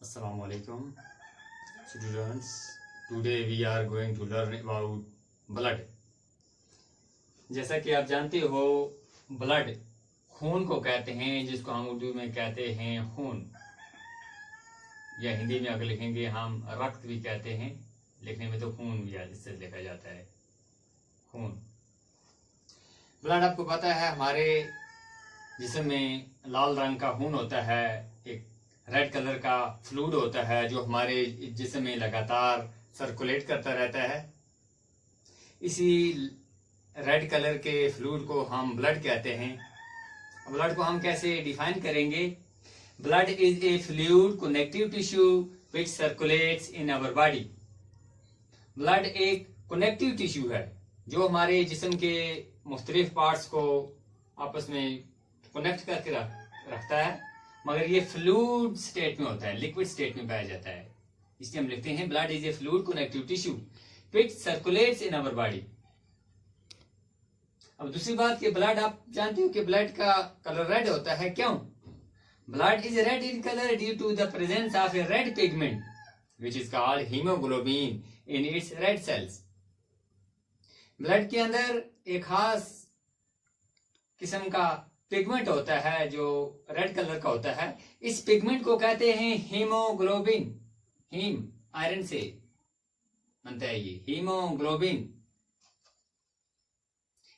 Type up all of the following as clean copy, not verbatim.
Assalamu alaikum students. Today we are going to learn about blood. जैसा कि आप जानते हो ब्लड खून को कहते हैं, जिसको हम उर्दू में कहते हैं खून, या हिंदी में अगर लिखेंगे हम रक्त भी कहते हैं, लिखने में तो खून भी इससे लिखा जाता है खून। ब्लड आपको पता है हमारे जिस्म में लाल रंग का खून होता है, एक रेड कलर का फ्लूइड होता है जो हमारे जिस्म में लगातार सर्कुलेट करता रहता है। इसी रेड कलर के फ्लूइड को हम ब्लड कहते हैं। ब्लड को हम कैसे डिफाइन करेंगे? Blood is a fluid connective tissue which circulates in our body. Blood एक कनेक्टिव टिश्यू है जो हमारे जिस्म के मुख्तलिफ पार्ट्स को आपस में कनेक्ट करके रखता है, मगर ये फ्लूइड स्टेट में होता है, लिक्विड स्टेट में पाया जाता है। इसलिए हम लिखते हैं blood is a fluid connective tissue which circulates in our body. अब दूसरी बात कि ब्लड, आप जानते हो कि ब्लड का कलर रेड होता है। क्यों? Blood is red in colour due to the presence of a red pigment which is called haemoglobin in its red cells. Blood के अंदर एक खास किस्म का पिगमेंट होता है जो रेड कलर का होता है। इस पिगमेंट को कहते हैं हीमोग्लोबिन। हीम आयरन से बनता है, ये हीमोग्लोबिन।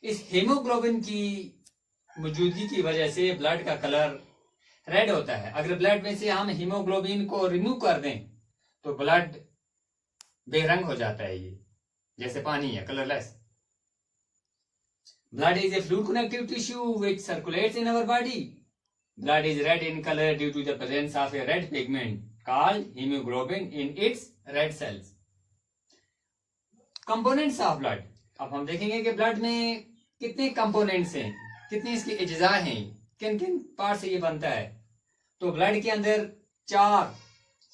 इस हीमोग्लोबिन की मौजूदगी की वजह से ब्लड का कलर रेड होता है। अगर ब्लड में से हम हीमोग्लोबिन को रिमूव कर दें तो ब्लड बेरंग हो जाता है, ये जैसे पानी है, colourless. Blood is a fluid connective tissue which circulates in our body. Blood is red in color due to the presence of a red pigment called hemoglobin in its red cells. Components of blood. अब हम देखेंगे कि blood में कितने components हैं, कितने इसके अज्जा हैं, किन किन पार्ट से ये बनता है। तो ब्लड के अंदर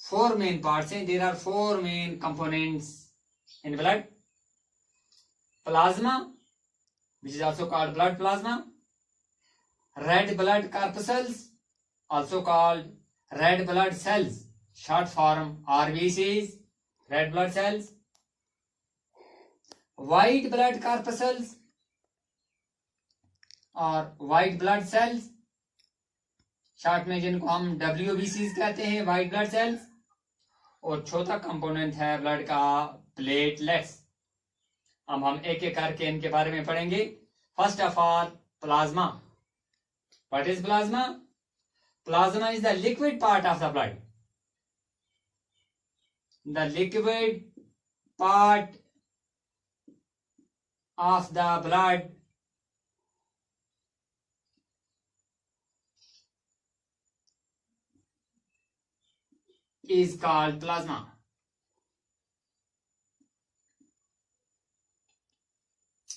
फोर मेन पार्ट्स हैं। There are 4 main components in blood. Plasma, which is also called blood plasma. Red blood corpuscles, also called red blood cells, short form RBCs, red blood cells. White blood corpuscles और white blood cells, short में जिनको हम WBCs कहते हैं, white blood cells। और चौथा component है blood का प्लेटलेट्स। अब हम एक एक करके इनके बारे में पढ़ेंगे। First of all plasma. What is plasma? Plasma is the liquid part of the blood. The liquid part of the blood is called plasma.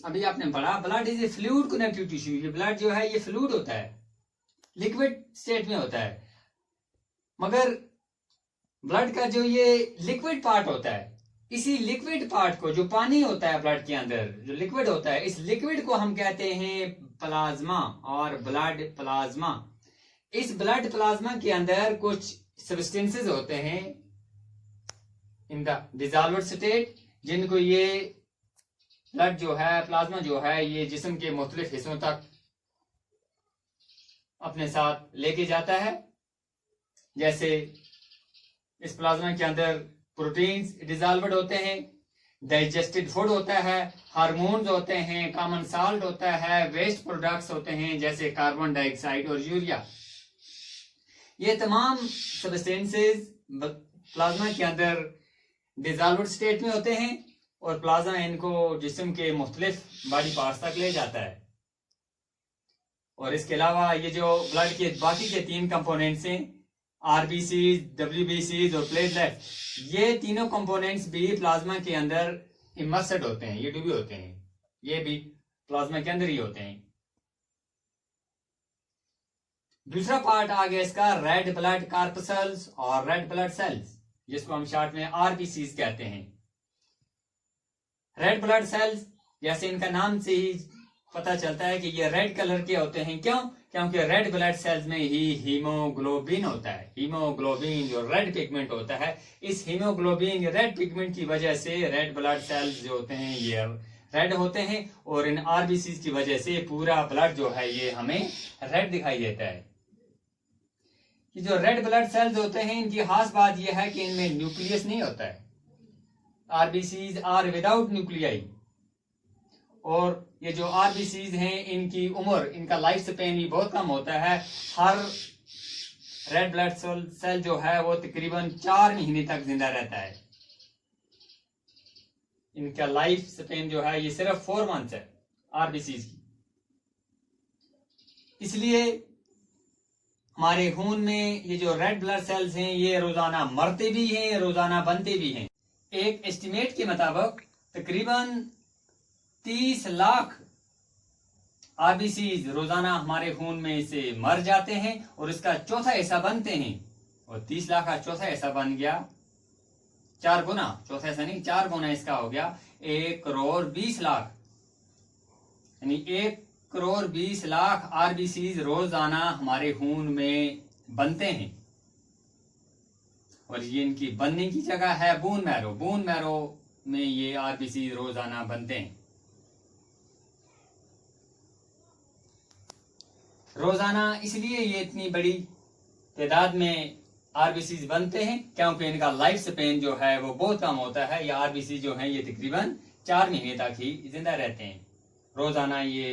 अभी आपने पढ़ा blood is a fluid connective tissue. ये ब्लड जो है ये fluid होता है, liquid state में होता है, मगर ब्लड का जो ये लिक्विड पार्ट होता है, इसी लिक्विड पार्ट को, जो पानी होता है ब्लड के अंदर, जो लिक्विड होता है, इस लिक्विड को हम कहते हैं प्लाज्मा और ब्लड प्लाज्मा। इस ब्लड प्लाज्मा के अंदर कुछ सब्सटेंसेस होते हैं इन द डिसॉल्व्ड स्टेट, जिनको ये ब्लड जो है, प्लाज्मा जो है, ये जिस्म के मुख्तलिफ हिस्सों तक अपने साथ लेके जाता है। जैसे इस प्लाज्मा के अंदर प्रोटीन्स डिसॉल्व्ड होते हैं, डाइजेस्टेड फूड होता है, हार्मोन्स होते हैं, कॉमन साल्ट होता है, वेस्ट प्रोडक्ट्स होते हैं जैसे कार्बन डाइऑक्साइड और यूरिया। ये तमाम सब्सटेंसेस प्लाज्मा के अंदर डिसॉल्व्ड स्टेट में होते हैं और प्लाज्मा इनको जिस्म के मुख्तलिफ बॉडी पार्ट्स तक ले जाता है। और इसके अलावा ये जो ब्लड के बाकी के 3 कंपोनेंट्स हैं, आरबीसी, डब्ल्यूबीसी और प्लेटलेट, ये तीनों कंपोनेंट्स भी प्लाज्मा के अंदर इमर्स्ड होते हैं, ये डूबे होते हैं, ये भी प्लाज्मा के अंदर ही होते हैं। दूसरा पार्ट आ गया इसका रेड ब्लड कार्पसल्स और रेड ब्लड सेल्स, जिसको हम शॉर्ट में आरबीसीज कहते हैं। रेड ब्लड सेल्स, जैसे इनका नाम से ही पता चलता है कि ये रेड कलर के होते हैं। क्यों? क्योंकि रेड ब्लड सेल्स में ही हीमोग्लोबिन होता है। हीमोग्लोबिन जो रेड पिगमेंट होता है, इस हीमोग्लोबिन रेड पिगमेंट की वजह से रेड ब्लड सेल्स जो होते हैं ये रेड होते हैं, और इन आरबीसी की वजह से पूरा ब्लड जो है ये हमें रेड दिखाई देता है। कि जो रेड ब्लड सेल्स होते हैं इनकी खास बात यह है कि इनमें न्यूक्लियस नहीं होता है। आरबीसीज आर विदाउट न्यूक्लियाई, और ये जो आरबीसीज हैं इनकी उम्र, इनका लाइफ स्पेन ही बहुत कम होता है। हर रेड ब्लड सेल जो है वो तकरीबन 4 महीने तक जिंदा रहता है। इनका लाइफ स्पेन जो है ये सिर्फ 4 मंथ्स है आरबीसीज की। इसलिए हमारे खून में ये जो रेड ब्लड सेल्स हैं ये रोजाना मरते भी हैं, रोजाना बनते भी हैं। एक एस्टिमेट के मुताबिक तकरीबन 30 लाख आरबीसीज रोजाना हमारे खून में से मर जाते हैं और इसका चौथा हिस्सा बनते हैं। और 30 लाख का चौथा हिस्सा बन गया 4 गुना, चौथा हिस्सा नहीं 4 गुना इसका हो गया 1 करोड़ 20 लाख, यानी 1 करोड़ 20 लाख आरबीसीज रोजाना हमारे खून में बनते हैं। और ये इनकी बनने की जगह है बोन मैरो। बोन मैरो में ये आरबीसी रोजाना बनते हैं। रोजाना इसलिए ये इतनी बड़ी तादाद में आरबीसी बनते हैं क्योंकि इनका लाइफ स्पेन जो है वो बहुत कम होता है। ये आरबीसी जो है ये तकरीबन 4 महीने तक ही जिंदा रहते हैं। रोजाना ये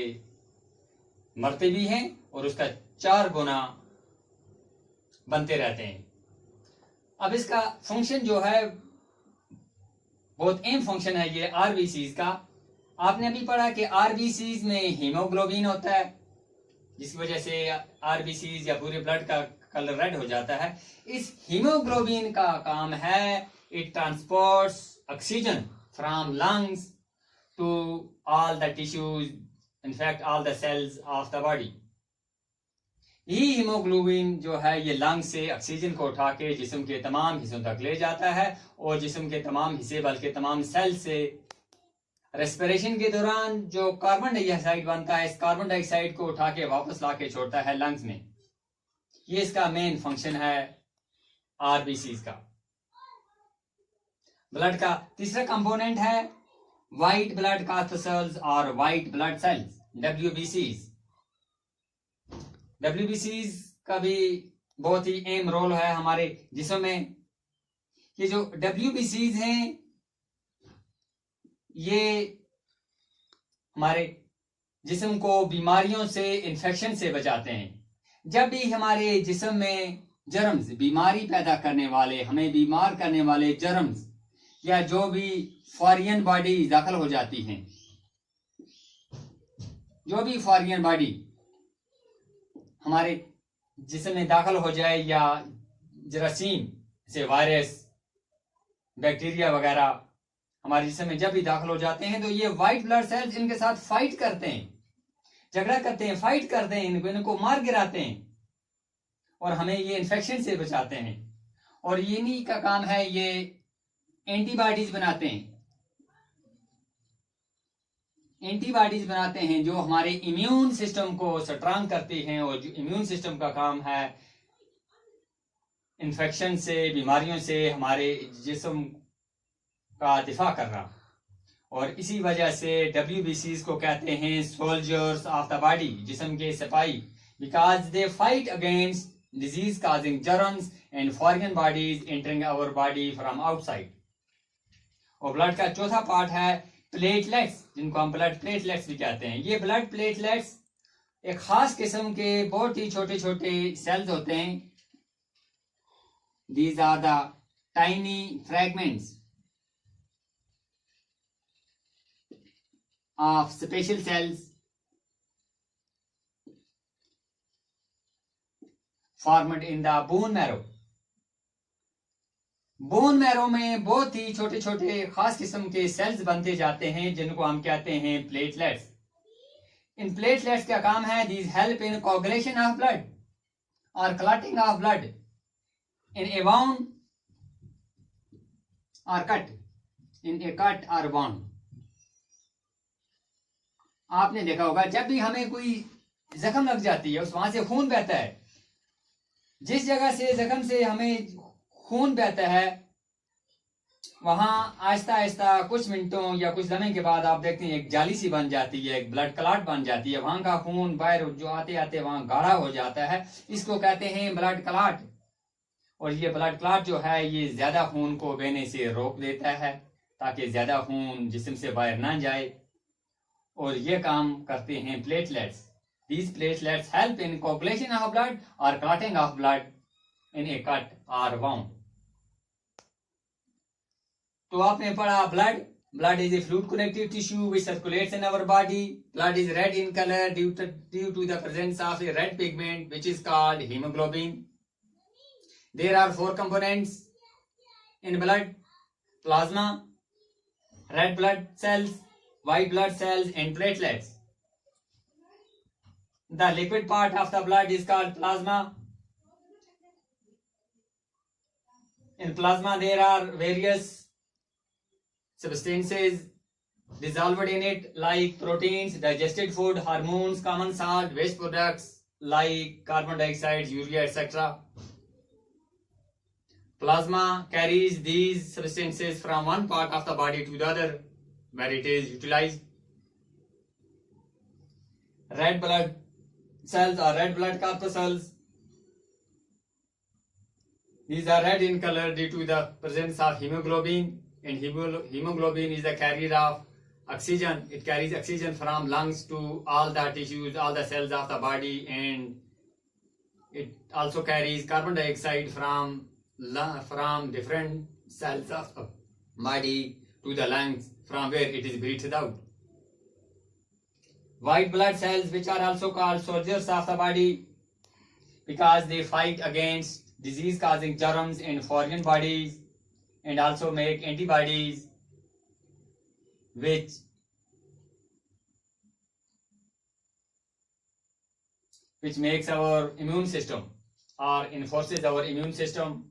मरते भी हैं और उसका 4 गुना बनते रहते हैं। अब इसका फंक्शन जो है बहुत अहम फंक्शन है ये आरबीसीज का। आपने अभी पढ़ा कि आरबीसीज में हीमोग्लोबिन होता है जिसकी वजह से आरबीसीज या पूरे ब्लड का कलर रेड हो जाता है। इस हीमोग्लोबिन का काम है it transports oxygen from lungs to all the tissues, in fact all the cells of the body. यही हीमोग्लोबिन जो है ये लंग से ऑक्सीजन को उठा के जिस्म के तमाम हिस्सों तक ले जाता है और जिस्म के तमाम हिस्से बल्कि तमाम सेल से रेस्पिरेशन के दौरान जो कार्बन डाइऑक्साइड बनता है इस कार्बन डाइऑक्साइड को उठा के वापस ला के छोड़ता है लंग्स में। ये इसका मेन फंक्शन है आरबीसीज का। ब्लड का तीसरा कंपोनेंट है व्हाइट ब्लड कॉर्पस्कल्स और व्हाइट ब्लड सेल्स, डब्ल्यूबीसीज। डब्ल्यूबीसीज का भी बहुत ही अहम रोल है हमारे जिस्म में। ये जो डब्ल्यूबीसीज हैं ये हमारे जिस्म को बीमारियों से, इन्फेक्शन से बचाते हैं। जब भी हमारे जिस्म में जर्म्स, बीमारी पैदा करने वाले, हमें बीमार करने वाले जर्म्स या जो भी फॉरेन बॉडी दाखिल हो जाती हैं, जो भी फॉरेन बॉडी हमारे जिस्म में दाखिल हो जाए या जरासीम जैसे वायरस, बैक्टीरिया वगैरह हमारे जिस्म में जब भी दाखिल हो जाते हैं तो ये व्हाइट ब्लड सेल्स इनके साथ फाइट करते हैं, झगड़ा करते हैं, फाइट करते हैं, इनको मार गिराते हैं और हमें ये इन्फेक्शन से बचाते हैं। और इन्हीं का काम है ये एंटीबॉडीज बनाते हैं। एंटीबॉडीज बनाते हैं जो हमारे इम्यून सिस्टम को स्ट्रांग करती हैं और जो इम्यून सिस्टम का काम है इन्फेक्शन से, बीमारियों से हमारे जिस्म का दिफा करना। और इसी वजह से डब्ल्यूबीसीज को कहते हैं सोल्जर्स ऑफ द बॉडी, जिस्म के सिपाही, because they fight against disease causing germs and foreign bodies entering our body from outside. और ब्लड का चौथा पार्ट है प्लेटलेट्स, जिनको हम ब्लड प्लेटलेट्स भी कहते हैं। ये ब्लड प्लेटलेट्स एक खास किस्म के बहुत ही छोटे छोटे सेल्स होते हैं। These are the tiny fragments of special cells formed in the bone marrow. Bone marrow में बहुत ही छोटे छोटे खास किस्म के सेल्स बनते जाते हैं जिनको हम कहते हैं प्लेटलेट्स। इन प्लेटलेट्स का काम है these help in coagulation of blood और clotting of blood in a wound or cut, in a cut or wound। आपने देखा होगा जब भी हमें कोई जख्म लग जाती है, उस वहां से खून बहता है। जिस जगह से जख्म से हमें खून बहता है वहां आहिस्ता आहिस्ता कुछ मिनटों या कुछ लम्हे के बाद आप देखते हैं एक जाली सी बन जाती है, एक ब्लड क्लॉट बन जाती है, वहां का खून बाहर जो आते आते वहां गाढ़ा हो जाता है। इसको कहते हैं ब्लड क्लॉट। और ये ब्लड क्लॉट जो है ये ज्यादा खून को बहने से रोक देता है ताकि ज्यादा खून जिस्म से बाहर ना जाए। और ये काम करते हैं platelets. These platelets help in coagulation of blood or clotting of blood in a cut or wound. तो आपने पढ़ा blood. Blood is a fluid connective tissue which circulates in our body. Blood is red in color due to the presence of a red pigment which is called hemoglobin. There are 4 components in blood: plasma, red blood cells, white blood cells, and platelets. The liquid part of the blood is called plasma. In plasma there are various substances dissolved in it like proteins, digested food, hormones, common salt, waste products like carbon dioxide, urea, etc. Plasma carries these substances from one part of the body to the other where it is utilized. Red blood cells or red blood corpuscles. These are red in color due to the presence of hemoglobin, and hemoglobin is the carrier of oxygen. It carries oxygen from lungs to all the tissues, all the cells of the body, and it also carries carbon dioxide from different cells of the body to the lungs from where it is breathed out. White blood cells, which are also called soldiers of the body because they fight against disease causing germs in foreign bodies and also make antibodies which makes our immune system or enforces our immune system.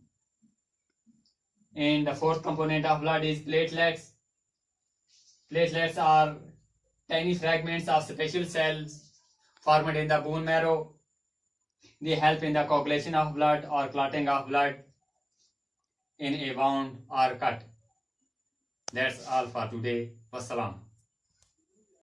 And the 4th component of blood is platelets. Platelets are tiny fragments of special cells formed in the bone marrow. They help in the coagulation of blood or clotting of blood in a wound or cut. That's all for today. Wassalam.